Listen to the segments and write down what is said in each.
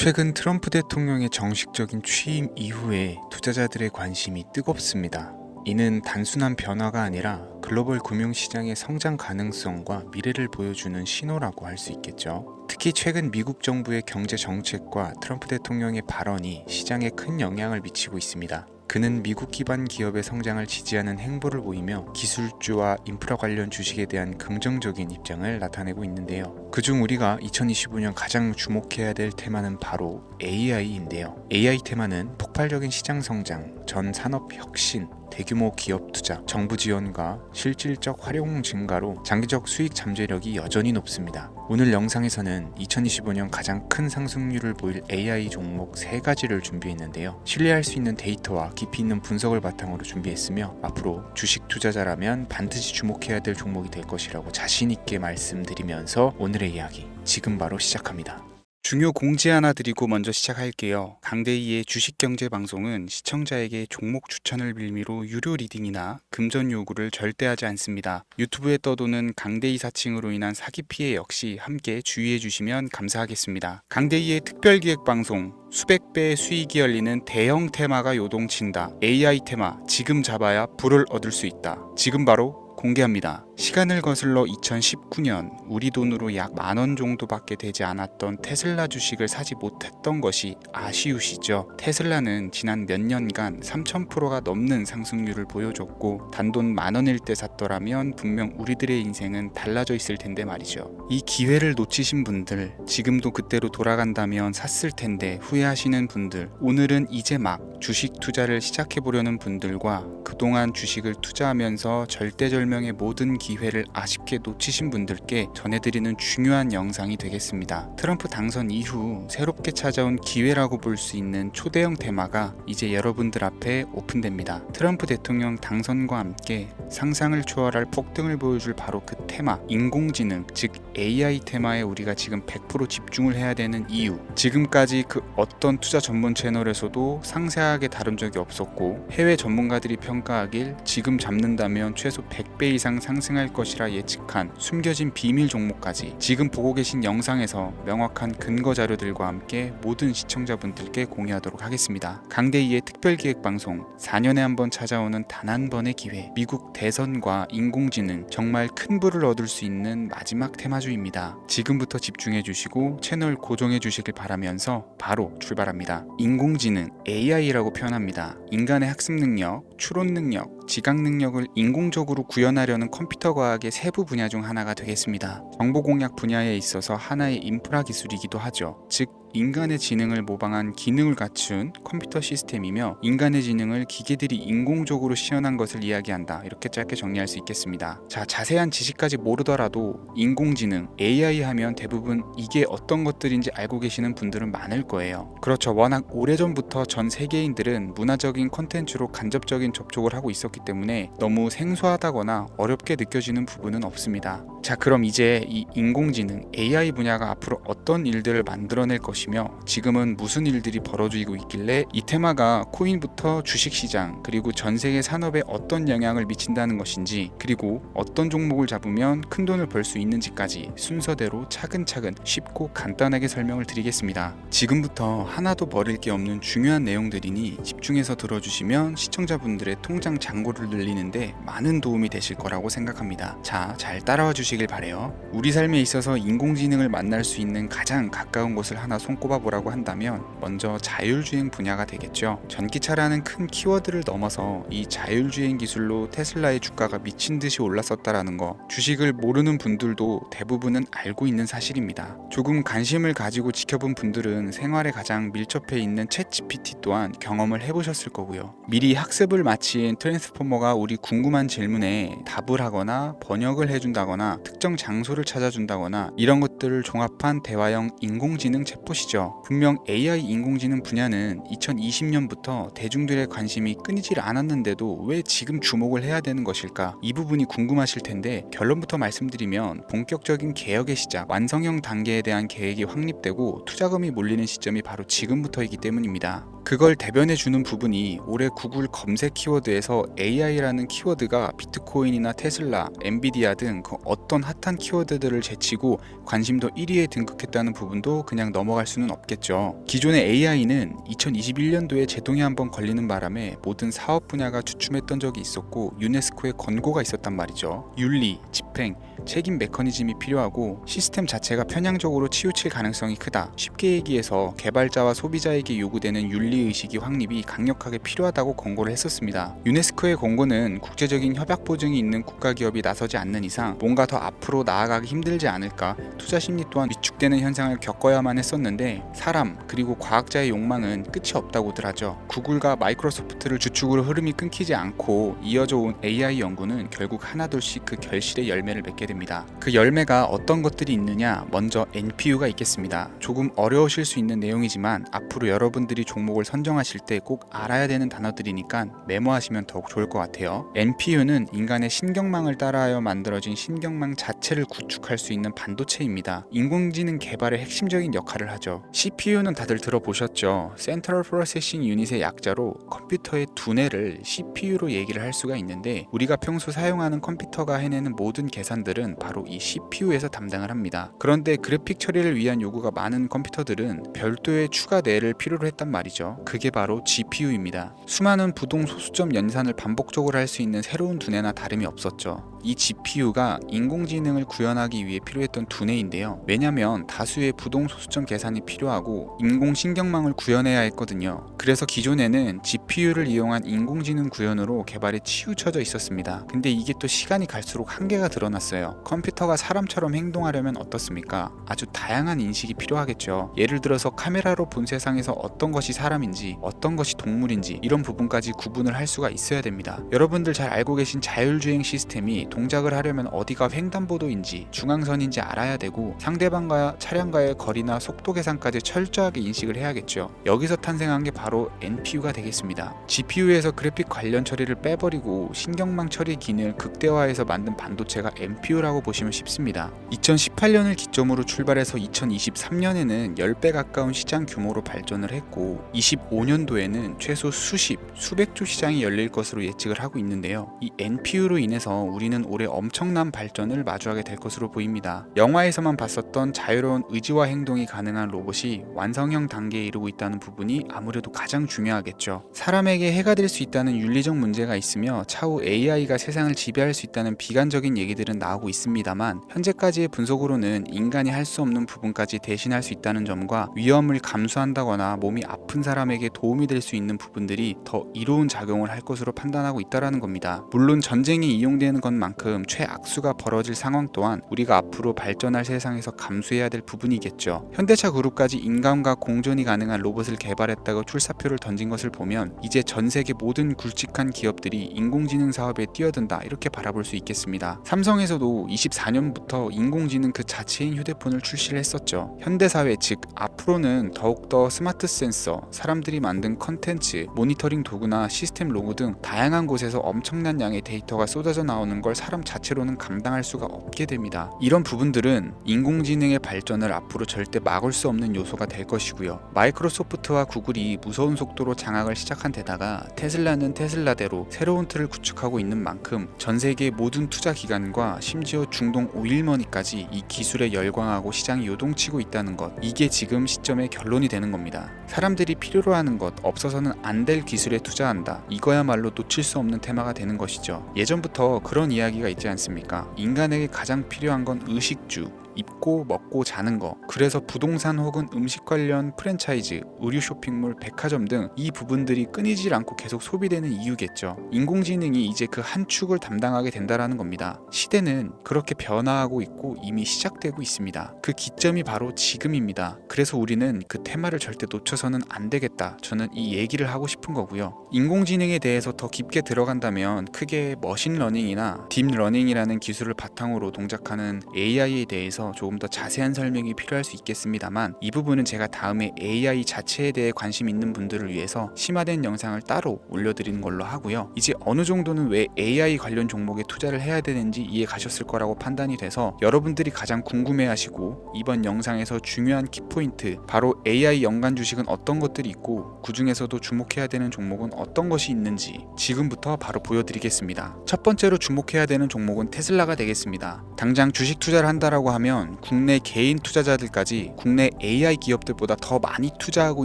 최근 트럼프 대통령의 정식적인 취임 이후에 투자자들의 관심이 뜨겁습니다. 이는 단순한 변화가 아니라 글로벌 금융시장의 성장 가능성과 미래를 보여주는 신호라고 할 수 있겠죠. 특히 최근 미국 정부의 경제 정책과 트럼프 대통령의 발언이 시장에 큰 영향을 미치고 있습니다. 그는 미국 기반 기업의 성장을 지지하는 행보를 보이며 기술주와 인프라 관련 주식에 대한 긍정적인 입장을 나타내고 있는데요. 그중 우리가 2025년 가장 주목해야 될 테마는 바로 AI인데요. AI 테마는 폭발적인 시장 성장, 전 산업 혁신, 대규모 기업 투자, 정부 지원과 실질적 활용 증가로 장기적 수익 잠재력이 여전히 높습니다. 오늘 영상에서는 2025년 가장 큰 상승률을 보일 AI 종목 3가지를 준비했는데요. 신뢰할 수 있는 데이터와 깊이 있는 분석을 바탕으로 준비했으며 앞으로 주식 투자자라면 반드시 주목해야 될 종목이 될 것이라고 자신 있게 말씀드리면서 오늘의 이야기 지금 바로 시작합니다. 중요 공지 하나 드리고 먼저 시작할게요. 강대희의 주식경제방송은 시청자에게 종목 추천을 빌미로 유료 리딩이나 금전 요구를 절대 하지 않습니다. 유튜브에 떠도는 강대희 사칭으로 인한 사기 피해 역시 함께 주의해 주시면 감사하겠습니다. 강대희의 특별기획방송 수백 배의 수익이 열리는 대형 테마가 요동친다. AI 테마 지금 잡아야 불을 얻을 수 있다. 지금 바로 공개합니다. 시간을 거슬러 2019년 우리 돈으로 약 10,000원 정도밖에 되지 않았던 테슬라 주식을 사지 못했던 것이 아쉬우시죠? 테슬라는 지난 몇 년간 3000%가 넘는 상승률을 보여줬고 단돈 10,000원일 때 샀더라면 분명 우리들의 인생은 달라져 있을 텐데 말이죠. 이 기회를 놓치신 분들, 지금도 그때로 돌아간다면 샀을 텐데 후회하시는 분들, 오늘은 이제 막 주식 투자를 시작해보려는 분들과 그동안 주식을 투자하면서 절대절명의 모든 기회를 아쉽게 놓치신 분들께 전해드리는 중요한 영상이 되겠습니다. 트럼프 당선 이후 새롭게 찾아온 기회라고 볼 수 있는 초대형 테마가 이제 여러분들 앞에 오픈됩니다. 트럼프 대통령 당선과 함께 상상을 초월할 폭등을 보여줄 바로 그 테마, 인공지능, 즉 AI 테마에 우리가 지금 100% 집중을 해야 되는 이유, 지금까지 그 어떤 투자 전문 채널에서도 상세하게 다룬 적이 없었고 해외 전문가들이 평가하길 지금 잡는다면 최소 100배 이상 상승할 것이라 예측한 숨겨진 비밀 종목까지 지금 보고 계신 영상에서 명확한 근거 자료들과 함께 모든 시청자분들께 공유하도록 하겠습니다. 강대희의 특별기획방송 4년에 한 번 찾아오는 단 한 번의 기회, 미국 대선과 인공지능, 정말 큰 부를 얻을 수 있는 마지막 테마주입니다. 지금부터 집중해 주시고 채널 고정해 주시길 바라면서 바로 출발합니다. 인공지능, AI라고 표현합니다. 인간의 학습 능력, 추론 능력, 지각 능력을 인공적으로 구현하려는 컴퓨터 과학의 세부 분야 중 하나가 되겠습니다. 정보 공략 분야에 있어서 하나의 인프라 기술이기도 하죠. 즉 인간의 지능을 모방한 기능을 갖춘 컴퓨터 시스템이며 인간의 지능을 기계들이 인공적으로 시연한 것을 이야기한다. 이렇게 짧게 정리할 수 있겠습니다. 자, 자세한 지식까지 모르더라도 인공지능, AI 하면 대부분 이게 어떤 것들인지 알고 계시는 분들은 많을 거예요. 그렇죠. 워낙 오래전부터 전 세계인들은 문화적인 콘텐츠로 간접적인 접촉을 하고 있었기 때문에 너무 생소하다거나 어렵게 느껴지는 부분은 없습니다. 자, 그럼 이제 이 인공지능, AI 분야가 앞으로 어떤 일들을 만들어낼 것이며 지금은 무슨 일들이 벌어지고 있길래 이 테마가 코인부터 주식시장 그리고 전 세계 산업에 어떤 영향을 미친다는 것인지, 그리고 어떤 종목을 잡으면 큰 돈을 벌 수 있는지까지 순서대로 차근차근 쉽고 간단하게 설명을 드리겠습니다. 지금부터 하나도 버릴 게 없는 중요한 내용들이니 집중해서 들어주시면 시청자분들의 통장 잔고를 늘리는데 많은 도움이 되실 거라고 생각합니다. 자, 잘 따라와 주시길 바래요. 우리 삶에 있어서 인공지능을 만날 수 있는 가장 가까운 곳을 하나 손꼽아 보라고 한다면 먼저 자율주행 분야가 되겠죠. 전기차라는 큰 키워드를 넘어서 이 자율주행 기술로 테슬라의 주가가 미친 듯이 올랐었다라는 거, 주식을 모르는 분들도 대부분은 알고 있는 사실입니다. 조금 관심을 가지고 지켜본 분들은 생활에 가장 밀접해 있는 챗GPT 또한 경험을 해보셨을 거고요. 미리 학습을 마친 트랜스포머가 우리 궁금한 질문에 답을 하거나 번역을 해준다거나 특정 장소를 찾아준다거나 이런 것들을 종합한 대화형 인공지능 챗봇이죠. 분명 AI 인공지능 분야는 2020년부터 대중들의 관심이 끊이질 않았는데도 왜 지금 주목을 해야 되는 것일까? 이 부분이 궁금하실 텐데 결론부터 말씀드리면 본격적인 개혁의 시작, 완성형 단계에 대한 계획이 확립되고 투자금이 몰리는 시점이 바로 지금부터이기 때문입니다. 그걸 대변해주는 부분이 올해 구글 검색 키워드에서 AI라는 키워드가 비트코인이나 테슬라, 엔비디아 등 그 어떤 핫한 키워드들을 제치고 관심도 1위에 등극했다는 부분도 그냥 넘어갈 넘어갈 수는 없겠죠. 기존의 AI는 2021년도에 제동이 한번 걸리는 바람에 모든 사업 분야가 주춤했던 적이 있었고 유네스코의 권고가 있었단 말이죠. 윤리, 집행, 책임 메커니즘이 필요하고 시스템 자체가 편향적으로 치우칠 가능성이 크다. 쉽게 얘기해서 개발자와 소비자에게 요구되는 윤리의식이 확립이 강력하게 필요하다고 권고를 했었습니다. 유네스코의 권고는 국제적인 협약 보증이 있는 국가기업이 나서지 않는 이상 뭔가 더 앞으로 나아가기 힘들지 않을까, 투자 심리 또한 위축되는 현상을 겪어야만 했었는데 사람 그리고 과학자의 욕망은 끝이 없다고들 하죠. 구글과 마이크로소프트를 주축으로 흐름이 끊기지 않고 이어져 온 AI 연구는 결국 하나둘씩 그 결실의 열매를 맺게 됩니다. 그 열매가 어떤 것들이 있느냐, 먼저 NPU가 있겠습니다. 조금 어려우실 수 있는 내용이지만 앞으로 여러분들이 종목을 선정하실 때 꼭 알아야 되는 단어들이니까 메모하시면 더욱 좋을 것 같아요. NPU는 인간의 신경망을 따라하여 만들어진 신경망 자체를 구축할 수 있는 반도체입니다. 인공지능 개발의 핵심적인 역할을 하죠. CPU는 다들 들어보셨죠? Central Processing Unit의 약자로 컴퓨터의 두뇌를 CPU로 얘기를 할 수가 있는데 우리가 평소 사용하는 컴퓨터가 해내는 모든 계산들은 바로 이 CPU에서 담당을 합니다. 그런데 그래픽 처리를 위한 요구가 많은 컴퓨터들은 별도의 추가 뇌를 필요로 했단 말이죠. 그게 바로 GPU입니다. 수많은 부동 소수점 연산을 반복적으로 할 수 있는 새로운 두뇌나 다름이 없었죠. 이 GPU가 인공지능을 구현하기 위해 필요했던 두뇌인데요. 왜냐면 다수의 부동 소수점 계산이 필요하고 인공신경망을 구현해야 했거든요. 그래서 기존에는 GPU를 이용한 인공지능 구현으로 개발에 치우쳐져 있었습니다. 근데 이게 또 시간이 갈수록 한계가 드러났어요. 컴퓨터가 사람처럼 행동하려면 어떻습니까? 아주 다양한 인식이 필요하겠죠. 예를 들어서 카메라로 본 세상에서 어떤 것이 사람인지 어떤 것이 동물인지 이런 부분까지 구분을 할 수가 있어야 됩니다. 여러분들 잘 알고 계신 자율주행 시스템이 동작을 하려면 어디가 횡단보도인지 중앙선인지 알아야 되고 상대방과 차량과의 거리나 속도 계산까지 철저하게 인식을 해야겠죠. 여기서 탄생한 게 바로 NPU가 되겠습니다. GPU에서 그래픽 관련 처리를 빼버리고 신경망 처리 기능을 극대화해서 만든 반도체가 NPU라고 보시면 쉽습니다. 2018년을 기점으로 출발해서 2023년에는 10배 가까운 시장 규모로 발전을 했고 25년도에는 최소 수백조 시장이 열릴 것으로 예측을 하고 있는데요. 이 NPU로 인해서 우리는 올해 엄청난 발전을 마주하게 될 것으로 보입니다. 영화에서만 봤었던 자유로운 의지와 행동이 가능한 로봇이 완성형 단계에 이르고 있다는 부분이 아무래도 가장 중요하겠죠. 사람에게 해가 될 수 있다는 윤리적 문제가 있으며 차후 AI가 세상을 지배할 수 있다는 비관적인 얘기들은 나오고 있습니다만 현재까지의 분석으로는 인간이 할 수 없는 부분까지 대신할 수 있다는 점과 위험을 감수한다거나 몸이 아픈 사람에게 도움이 될 수 있는 부분들이 더 이로운 작용을 할 것으로 판단하고 있다는 겁니다. 물론 전쟁이 이용되는 것만큼 최악수가 벌어질 상황 또한 우리가 앞으로 발전할 세상에서 감수해야 될 부분이겠죠. 현대차 그룹까지 인간과 공존이 가능한 로봇을 개발했다고 출사표를 던진 것을 보면 이제 전 세계 모든 굵직한 기업들이 인공지능 사업에 뛰어든다 이렇게 바라볼 수 있겠습니다. 삼성에서도 24년부터 인공지능 그 자체인 휴대폰을 출시를 했었죠. 현대사회 즉 앞으로는 더욱더 스마트 센서, 사람들이 만든 컨텐츠, 모니터링 도구나 시스템 로고 등 다양한 곳에서 엄청난 양의 데이터가 쏟아져 나오는 걸 사람 자체로는 감당할 수가 없게 됩니다. 이런 부분들은 인공지능의 발전을 앞으로 절대 막을 수 없는 요소가 될 것이고요. 마이크로소프트와 구글이 무서운 속도로 장악을 시작한 데다가 테슬라는 테슬라대로 새로운 틀을 구축하고 있는 만큼 전 세계 모든 투자 기관과 심지어 중동 오일머니까지 이 기술에 열광하고 시장이 요동치고 있다는 것, 이게 지금 시점의 결론이 되는 겁니다. 사람들이 필요로 하는 것, 없어서는 안 될 기술에 투자한다. 이거야말로 놓칠 수 없는 테마가 되는 것이죠. 예전부터 그런 이야기가 있지 않습니까? 인간에게 가장 필요한 건 의식주, 입고 먹고 자는 거. 그래서 부동산 혹은 음식 관련 프랜차이즈, 의류 쇼핑몰, 백화점 등 이 부분들이 끊이질 않고 계속 소비되는 이유겠죠. 인공지능이 이제 그 한 축을 담당하게 된다라는 겁니다. 시대는 그렇게 변화하고 있고 이미 시작되고 있습니다. 그 기점이 바로 지금입니다. 그래서 우리는 그 테마를 절대 놓쳐서는 안 되겠다. 저는 이 얘기를 하고 싶은 거고요. 인공지능에 대해서 더 깊게 들어간다면 크게 머신러닝이나 딥러닝이라는 기술을 바탕으로 동작하는 AI에 대해서 조금 더 자세한 설명이 필요할 수 있겠습니다만 이 부분은 제가 다음에 AI 자체에 대해 관심 있는 분들을 위해서 심화된 영상을 따로 올려드리는 걸로 하고요. 이제 어느 정도는 왜 AI 관련 종목에 투자를 해야 되는지 이해 가셨을 거라고 판단이 돼서 여러분들이 가장 궁금해하시고 이번 영상에서 중요한 키포인트, 바로 AI 연관 주식은 어떤 것들이 있고 그 중에서도 주목해야 되는 종목은 어떤 것이 있는지 지금부터 바로 보여드리겠습니다. 첫 번째로 주목해야 되는 종목은 테슬라가 되겠습니다. 당장 주식 투자를 한다라고 하면 따지면 국내 개인 투자자들까지 국내 AI 기업들보다 더 많이 투자하고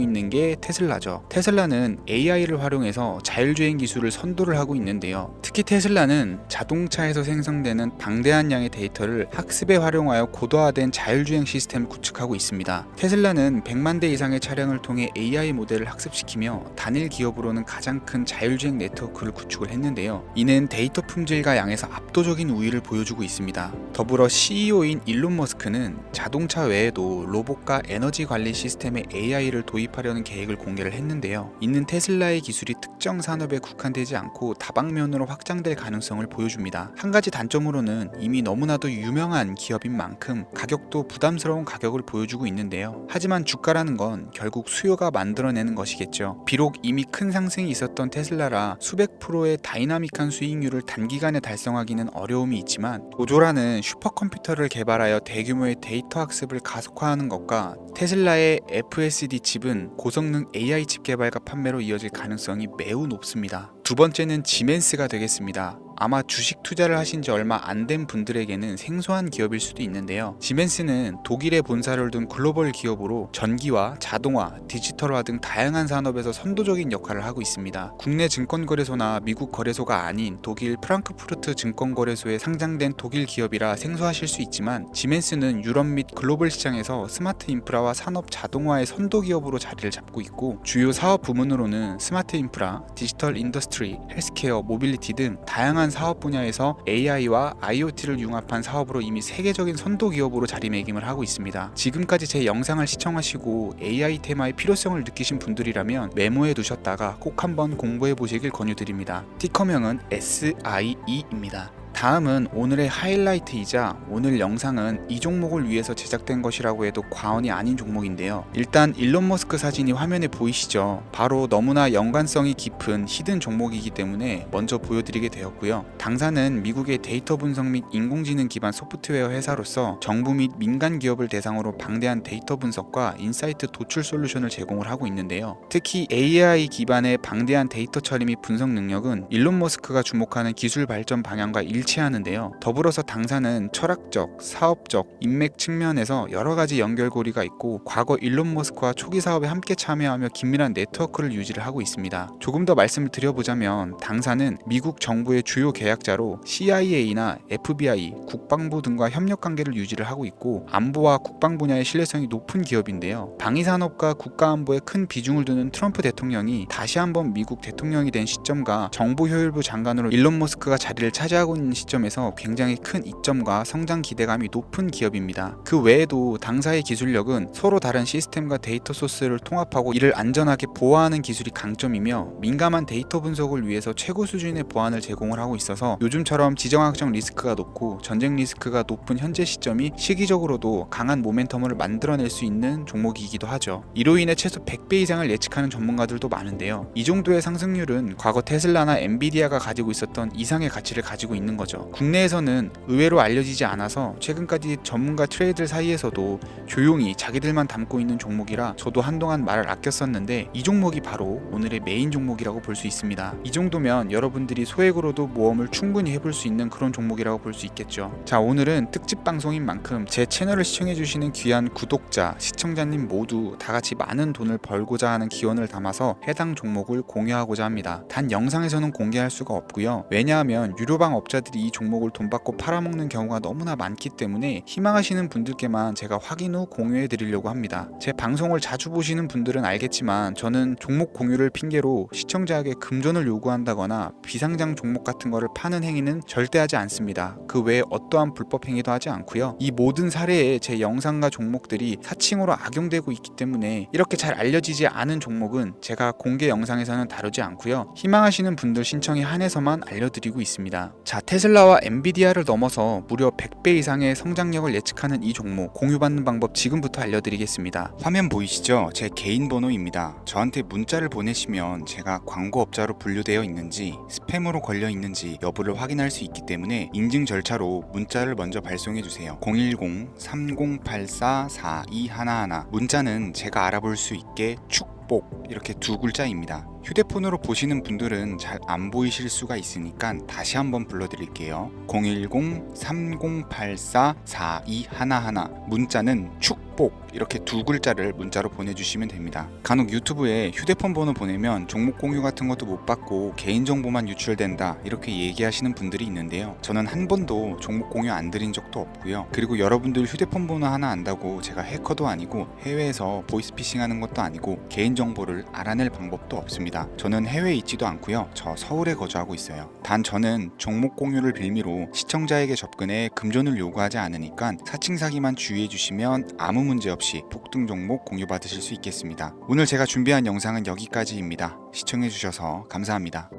있는 게 테슬라죠. 테슬라는 AI를 활용해서 자율주행 기술을 선도를 하고 있는데요. 특히 테슬라는 자동차에서 생성되는 방대한 양의 데이터를 학습에 활용하여 고도화된 자율주행 시스템을 구축하고 있습니다. 테슬라는 100만 대 이상의 차량을 통해 AI 모델을 학습시키며 단일 기업으로는 가장 큰 자율주행 네트워크를 구축을 했는데요. 이는 데이터 품질과 양에서 압도적인 우위를 보여주고 있습니다. 더불어 CEO인 일론 머스크는 자동차 외에도 로봇과 에너지 관리 시스템에 AI를 도입하려는 계획을 공개를 했는데요. 이는 테슬라의 기술이 특정 산업에 국한되지 않고 다방면으로 확장될 가능성을 보여줍니다. 한 가지 단점으로는 이미 너무나도 유명한 기업인 만큼 가격도 부담스러운 가격을 보여주고 있는데요. 하지만 주가라는 건 결국 수요가 만들어내는 것이겠죠. 비록 이미 큰 상승이 있었던 테슬라라 수백 프로의 다이나믹한 수익률을 단기간에 달성하기는 어려움이 있지만 도조라는 슈퍼컴퓨터를 개발하여 대규모의 데이터 학습을 가속화하는 것과 테슬라의 FSD 칩은 고성능 AI 칩 개발과 판매로 이어질 가능성이 매우 높습니다. 두 번째는 지멘스가 되겠습니다. 아마 주식 투자를 하신 지 얼마 안 된 분들에게는 생소한 기업일 수도 있는데요. 지멘스는 독일에 본사를 둔 글로벌 기업으로 전기와 자동화, 디지털화 등 다양한 산업에서 선도적인 역할을 하고 있습니다. 국내 증권거래소나 미국 거래소가 아닌 독일 프랑크푸르트 증권거래소에 상장된 독일 기업이라 생소하실 수 있지만 지멘스는 유럽 및 글로벌 시장에서 스마트 인프라와 산업 자동화의 선도 기업으로 자리를 잡고 있고 주요 사업 부문으로는 스마트 인프라, 디지털 인더스트리, 헬스케어, 모빌리티 등 다양한 사업 분야에서 AI와 IoT를 융합한 사업으로 이미 세계적인 선도 기업으로 자리매김을 하고 있습니다. 지금까지 제 영상을 시청하시고 AI 테마의 필요성을 느끼신 분들이라면 메모해 두셨다가 꼭 한번 공부해 보시길 권유드립니다. 티커명은 SIE입니다. 다음은 오늘의 하이라이트이자 오늘 영상은 이 종목을 위해서 제작된 것이라고 해도 과언이 아닌 종목인데요. 일단 일론 머스크 사진이 화면에 보이시죠? 바로 너무나 연관성이 깊은 히든 종목이기 때문에 먼저 보여드리게 되었고요. 당사는 미국의 데이터 분석 및 인공지능 기반 소프트웨어 회사로서 정부 및 민간 기업을 대상으로 방대한 데이터 분석과 인사이트 도출 솔루션을 제공을 하고 있는데요. 특히 AI 기반의 방대한 데이터 처리 및 분석 능력은 일론 머스크가 주목하는 기술 발전 방향과 일치하는데요. 더불어서 당사는 철학적, 사업적, 인맥 측면에서 여러 가지 연결고리가 있고 과거 일론 머스크와 초기 사업에 함께 참여하며 긴밀한 네트워크를 유지를 하고 있습니다. 조금 더 말씀을 드려보자면 당사는 미국 정부의 주요 계약자로 CIA나 FBI, 국방부 등과 협력 관계를 유지를 하고 있고 안보와 국방 분야의 신뢰성이 높은 기업인데요. 방위산업과 국가안보에 큰 비중을 두는 트럼프 대통령이 다시 한번 미국 대통령이 된 시점과 정보효율부 장관으로 일론 머스크가 자리를 차지하고 있는 시점에서 굉장히 큰 이점과 성장 기대감이 높은 기업입니다. 그 외에도 당사의 기술력은 서로 다른 시스템과 데이터 소스를 통합하고 이를 안전하게 보호하는 기술이 강점이며 민감한 데이터 분석을 위해서 최고 수준의 보안을 제공을 하고 있어서 요즘처럼 지정학적 리스크가 높고 전쟁 리스크가 높은 현재 시점이 시기적으로도 강한 모멘텀을 만들어낼 수 있는 종목이기도 하죠. 이로 인해 최소 100배 이상을 예측하는 전문가들도 많은데요. 이 정도의 상승률은 과거 테슬라나 엔비디아가 가지고 있었던 이상의 가치를 가지고 있는 거죠. 국내에서는 의외로 알려지지 않아서 최근까지 전문가 트레이더 사이에서도 조용히 자기들만 담고 있는 종목이라 저도 한동안 말을 아꼈었는데 이 종목이 바로 오늘의 메인 종목이라고 볼 수 있습니다. 이 정도면 여러분들이 소액으로도 모험을 충분히 해볼 수 있는 그런 종목이라고 볼 수 있겠죠. 자, 오늘은 특집 방송인 만큼 제 채널을 시청해주시는 귀한 구독자, 시청자님 모두 다같이 많은 돈을 벌고자 하는 기원을 담아서 해당 종목을 공유하고자 합니다. 단 영상에서는 공개할 수가 없고요. 왜냐하면 유료방 업자들이 이 종목을 돈 받고 팔아먹는 경우가 너무나 많기 때문에 희망하시는 분들께만 제가 확인 후 공유해 드리려고 합니다. 제 방송을 자주 보시는 분들은 알겠지만 저는 종목 공유를 핑계로 시청자에게 금전을 요구한다거나 비상장 종목 같은 거를 파는 행위는 절대 하지 않습니다. 그 외에 어떠한 불법 행위도 하지 않고요. 이 모든 사례에 제 영상과 종목들이 사칭으로 악용되고 있기 때문에 이렇게 잘 알려지지 않은 종목은 제가 공개 영상에서는 다루지 않고요. 희망하시는 분들 신청에 한해서만 알려드리고 있습니다. 자, 테슬라와 엔비디아를 넘어서 무려 100배 이상의 성장력을 예측하는 이 종목 공유받는 방법 지금부터 알려드리겠습니다. 화면 보이시죠? 제 개인 번호입니다. 저한테 문자를 보내시면 제가 광고업자로 분류되어 있는지 스팸으로 걸려 있는지 여부를 확인할 수 있기 때문에 인증 절차로 문자를 먼저 발송해주세요. 010-3084-4211 문자는 제가 알아볼 수 있게 축복 이렇게 두 글자입니다. 휴대폰으로 보시는 분들은 잘 안 보이실 수가 있으니까 다시 한번 불러드릴게요. 010-3084-4211 문자는 축복 이렇게 두 글자를 문자로 보내주시면 됩니다. 간혹 유튜브에 휴대폰 번호 보내면 종목 공유 같은 것도 못 받고 개인정보만 유출된다 이렇게 얘기하시는 분들이 있는데요. 저는 한 번도 종목 공유 안 드린 적도 없고요. 그리고 여러분들 휴대폰 번호 하나 안다고 제가 해커도 아니고 해외에서 보이스피싱 하는 것도 아니고 개인정보를 알아낼 방법도 없습니다. 저는 해외에 있지도 않고요. 저 서울에 거주하고 있어요. 단 저는 종목 공유를 빌미로 시청자에게 접근해 금전을 요구하지 않으니까 사칭 사기만 주의해 주시면 아무 문제 없이 폭등 종목 공유 받으실 수 있겠습니다. 오늘 제가 준비한 영상은 여기까지입니다. 시청해 주셔서 감사합니다.